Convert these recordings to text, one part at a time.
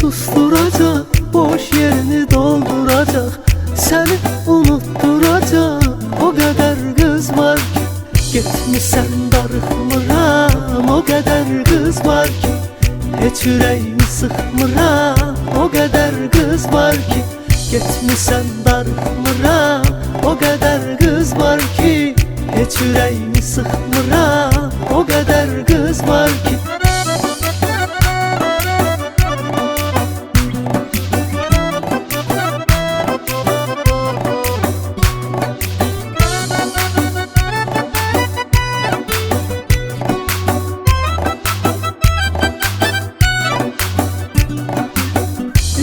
susturacak, boş yerini dolduracak, seni unutturacak o kadar kız var ki. Gitmişsen darıxmıram, o kadar kız var ki. Hiç yüreğimi sıkmıram, o kadar kız var ki. Gitmişsen darıxmıram, o kadar kız var ki. Hiç yüreğimi sıkmıram, o kadar kız var ki.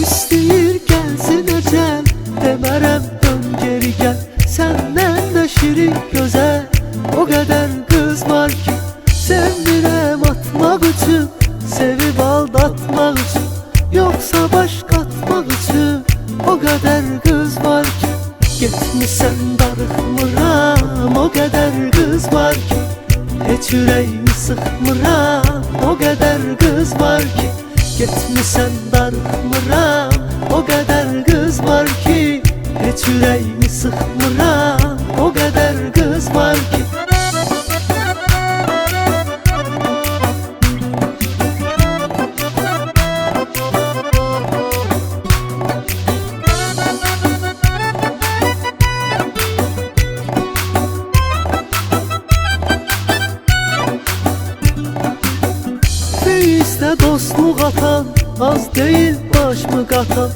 İsteyir gelsin ecel, demerem dön geri gel. Senden de şirin güzel, o kadar kız var ki. Sevirem atmak için, sevip aldatmak için, yoksa başka atmak için, o kadar kız var ki. Gitmişsen darıxmıram, o kadar kız var ki. Hiç yüreğimi sıkmıram, o kadar kız var ki. Gitmişsen darıxmıram, o kadar kız var ki. Hiç yüreğimi sıkmıram, o kadar kız var ki. Face'de dostluq atan, az değil baş mı qatan,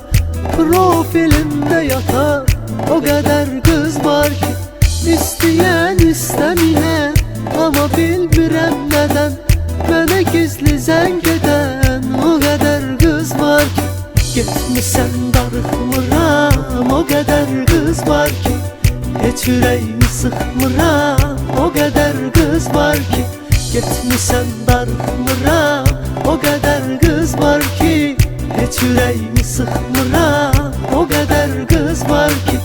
profilimde yatan o kadar kız var ki. İsteyen istemeyen, ama bilmirəm neden, mənə gizli zəng edən o kadar kız var ki. Gitmişsən darıxmıram, o kadar kız var ki. Hiç yüreğimi sıkmıram, o kadar kız var ki. Gitmişsən darıxmıram, o kadar kız var ki. Hiç yüreğimi sıkmıram, o kadar kız var ki.